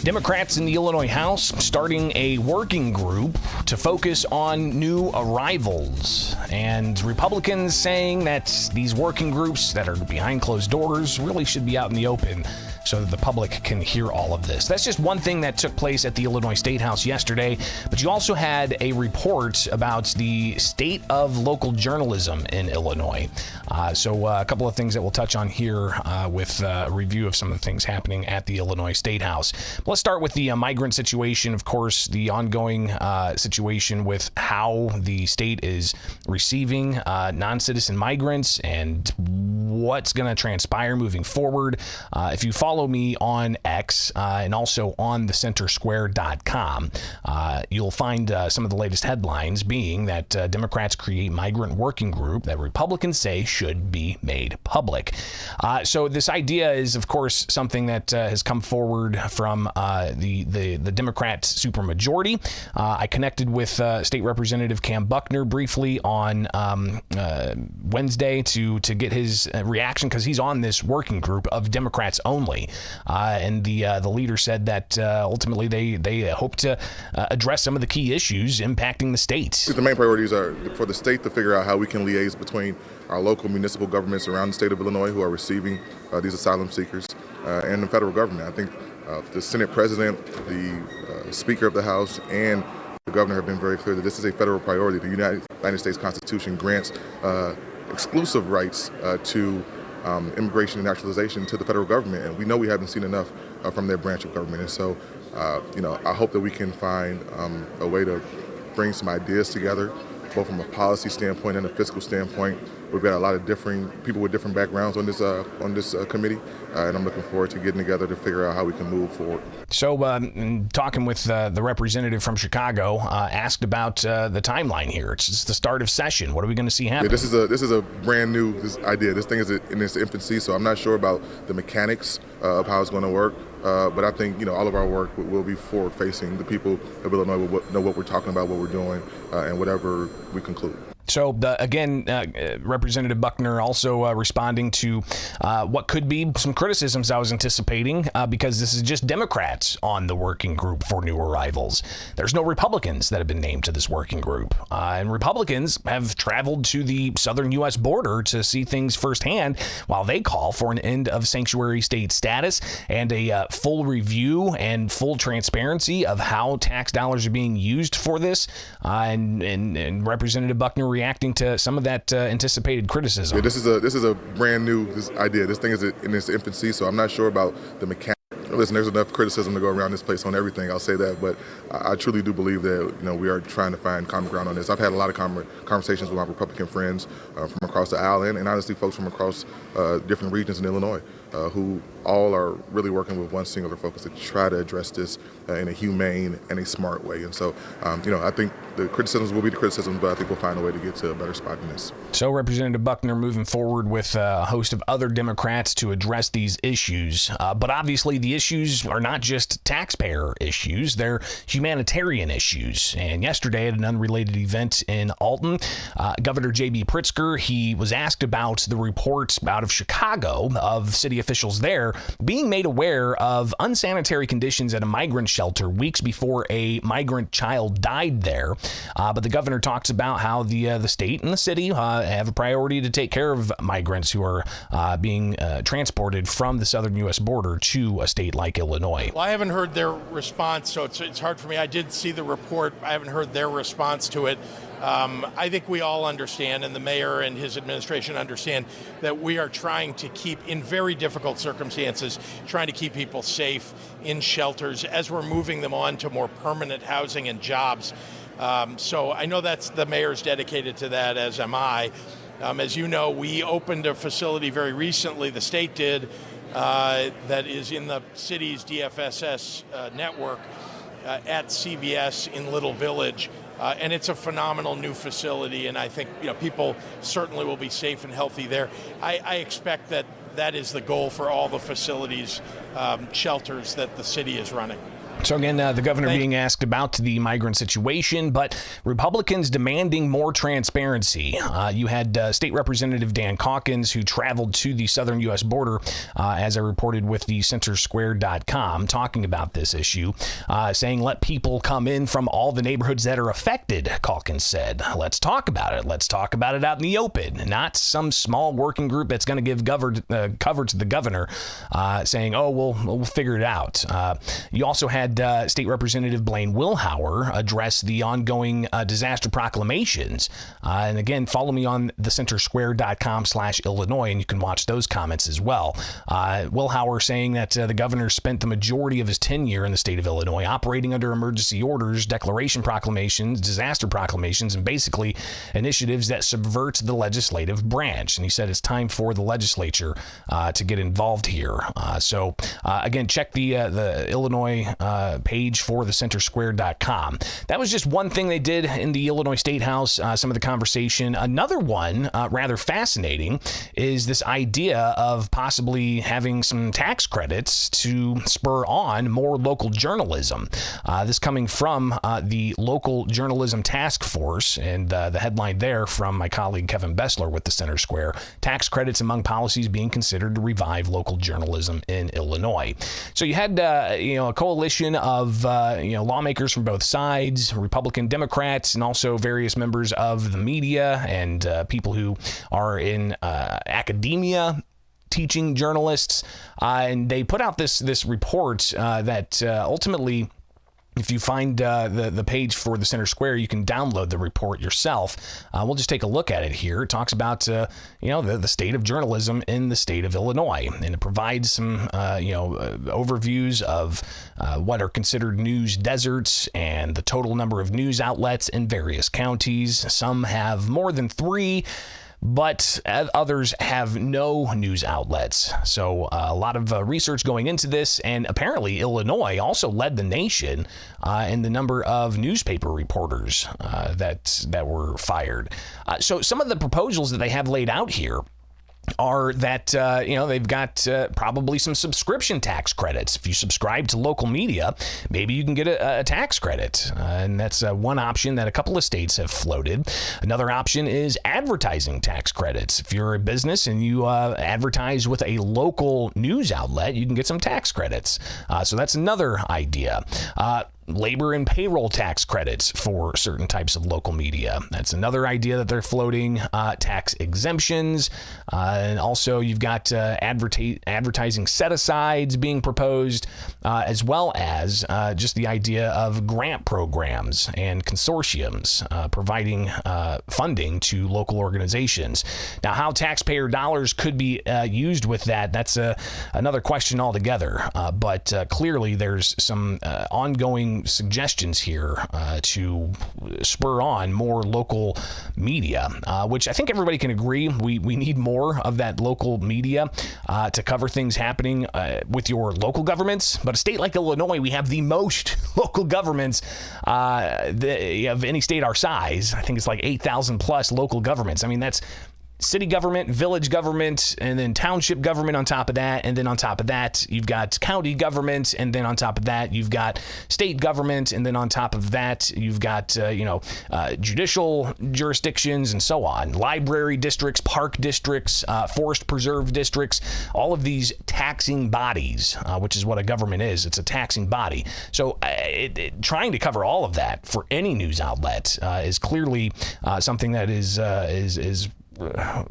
Democrats in the Illinois House starting a working group to focus on new arrivals, and Republicans saying that these working groups that are behind closed doors really should be out in the open so that the public can hear all of this. That's just one thing that took place at the Illinois Statehouse yesterday, but you also had a report about the state of local journalism in Illinois. So a couple of things that we'll touch on here with a review of some of the things happening at the Illinois Statehouse. Let's start with the migrant situation. Of course, the ongoing situation with how the state is receiving non-citizen migrants and what's going to transpire moving forward. If you follow me on X and also on thecentersquare.com, you'll find some of the latest headlines being that Democrats create migrant working group that Republicans say should be made public. So this idea is, of course, something that has come forward from the Democrat supermajority. I connected with State Representative Cam Buckner briefly on Wednesday to get his reaction, because he's on this working group of Democrats only. And the leader said that ultimately they hope to address some of the key issues impacting the state. The main priorities are for the state to figure out how we can liaise between our local municipal governments around the state of Illinois who are receiving these asylum seekers and the federal government. I think the Senate President, the Speaker of the House, and the governor have been very clear that this is a federal priority. The United States Constitution grants exclusive rights to immigration and naturalization to the federal government, and we know we haven't seen enough from their branch of government. And so, I hope that we can find a way to bring some ideas together, both from a policy standpoint and a fiscal standpoint. We've got a lot of different people with different backgrounds on this committee, and I'm looking forward to getting together to figure out how we can move forward. So, talking with the representative from Chicago, asked about the timeline here. It's just the start of session. What are we going to see happen? Yeah, this is a brand new idea. This thing is in its infancy, so I'm not sure about the mechanics of how it's going to work. But I think all of our work will be forward-facing. The people of Illinois will know what we're talking about, what we're doing, and whatever we conclude. So, again, Representative Buckner also responding to what could be some criticisms I was anticipating, because this is just Democrats on the working group for new arrivals. There's no Republicans that have been named to this working group. And Republicans have traveled to the southern U.S. border to see things firsthand while they call for an end of sanctuary state status and a full review and full transparency of how tax dollars are being used for this. And Representative Buckner reacting to some of that anticipated criticism. Yeah, this is a brand new idea. This thing is in its infancy, so I'm not sure about the mechanics. Listen, there's enough criticism to go around this place on everything. I'll say that, but I truly do believe that we are trying to find common ground on this. I've had a lot of conversations with my Republican friends from across the aisle, and honestly, folks from across different regions in Illinois who all are really working with one singular focus to try to address this in a humane and a smart way. And so, I think the criticisms will be the criticisms, but I think we'll find a way to get to a better spot in this. So Representative Buckner moving forward with a host of other Democrats to address these issues. But obviously the issues are not just taxpayer issues, they're humanitarian issues. And yesterday at an unrelated event in Alton, Governor J.B. Pritzker, he was asked about the reports out of Chicago of city officials there being made aware of unsanitary conditions at a migrant shelter weeks before a migrant child died there. But the governor talks about how the state and the city have a priority to take care of migrants who are being transported from the southern U.S. border to a state like Illinois. Well, I haven't heard their response, so it's hard for me. I did see the report. I haven't heard their response to it. I think we all understand, and the mayor and his administration understand, that we are trying to keep, in very difficult circumstances, trying to keep people safe in shelters as we're moving them on to more permanent housing and jobs. So I know that's the mayor's dedicated to that, as am I. As you know, we opened a facility very recently, the state did, that is in the city's DFSS network at CVS in Little Village. And it's a phenomenal new facility, and I think people certainly will be safe and healthy there. I expect that is the goal for all the facilities, shelters that the city is running. So again, the governor being asked about the migrant situation, but Republicans demanding more transparency. You had State Representative Dan Calkins, who traveled to the southern U.S. border, as I reported with the CenterSquare.com, talking about this issue, saying let people come in from all the neighborhoods that are affected, Calkins said. Let's talk about it. Let's talk about it out in the open, not some small working group that's going to give cover to the governor, saying, oh, we'll figure it out. You also had State Representative Blaine Wilhauer address the ongoing disaster proclamations. And again, follow me on thecentersquare.com/Illinois, and you can watch those comments as well. Wilhauer saying that the governor spent the majority of his tenure in the state of Illinois operating under emergency orders, declaration proclamations, disaster proclamations, and basically initiatives that subvert the legislative branch. And he said it's time for the legislature to get involved here. So again, check the Illinois page for thecentersquare.com. That was just one thing they did in the Illinois Statehouse, some of the conversation. Another one, rather fascinating, is this idea of possibly having some tax credits to spur on more local journalism. This coming from the Local Journalism Task Force, and the headline there from my colleague Kevin Bessler with the Center Square: tax credits among policies being considered to revive local journalism in Illinois. So you had a coalition of lawmakers from both sides, Republican, Democrats, and also various members of the media and people who are in academia, teaching journalists, and they put out this report that ultimately, if you find the page for the Center Square, you can download the report yourself. We'll just take a look at it here. It talks about the state of journalism in the state of Illinois, and it provides some overviews of what are considered news deserts and the total number of news outlets in various counties. Some have more than 3, but others have no news outlets. So a lot of research going into this, and apparently Illinois also led the nation in the number of newspaper reporters that were fired. So some of the proposals that they have laid out here are that, they've got probably some subscription tax credits. If you subscribe to local media, maybe you can get a tax credit. And that's one option that a couple of states have floated. Another option is advertising tax credits. If you're a business and you advertise with a local news outlet, you can get some tax credits. So that's another idea. Labor and payroll tax credits for certain types of local media. That's another idea that they're floating. Tax exemptions. And also you've got advertising set-asides being proposed, as well as just the idea of grant programs and consortiums providing funding to local organizations. Now, how taxpayer dollars could be used with that's another question altogether. But clearly there's some ongoing suggestions here to spur on more local media, which I think everybody can agree we need more of that local media to cover things happening with your local governments. But a state like Illinois, we have the most local governments of any state our size. I think it's like 8,000 plus local governments. I mean, that's city government, village government, and then township government on top of that. And then on top of that, you've got county government. And then on top of that, you've got state government. And then on top of that, you've got, judicial jurisdictions and so on. Library districts, park districts, forest preserve districts, all of these taxing bodies, which is what a government is. It's a taxing body. So trying to cover all of that for any news outlet is clearly something that is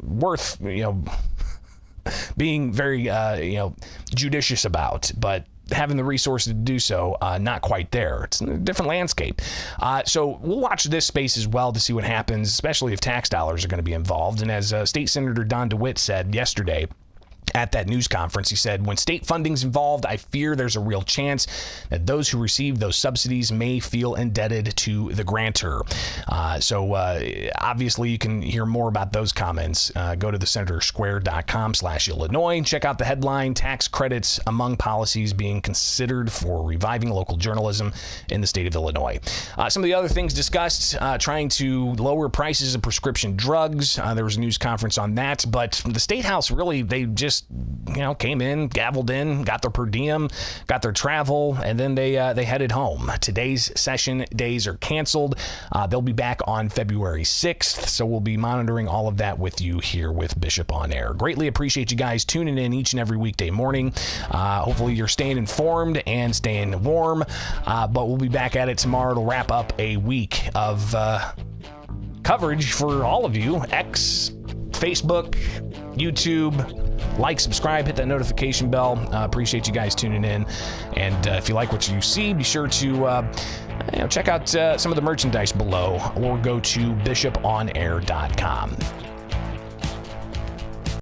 worth being very judicious about, but having the resources to do so, not quite there. It's a different landscape. So we'll watch this space as well to see what happens, especially if tax dollars are going to be involved. And as State Senator Don DeWitt said yesterday at that news conference, he said, when state funding's involved, I fear there's a real chance that those who receive those subsidies may feel indebted to the grantor. So obviously you can hear more about those comments. Go to thecentersquare.com/Illinois. Check out the headline: tax credits among policies being considered for reviving local journalism in the state of Illinois. Some of the other things discussed, trying to lower prices of prescription drugs. There was a news conference on that, but the State House really, they just folks, came in, gavelled in, got their per diem, got their travel, and then they headed home. Today's session days are canceled. They'll be back on February 6th, so we'll be monitoring all of that with you here with Bishop on Air. Greatly appreciate you guys tuning in each and every weekday morning. Hopefully you're staying informed and staying warm, but we'll be back at it tomorrow to wrap up a week of coverage for all of you. X, Facebook, YouTube. Like, subscribe, hit that notification bell. Appreciate you guys tuning in. And if you like what you see, be sure to check out some of the merchandise below or go to bishoponair.com.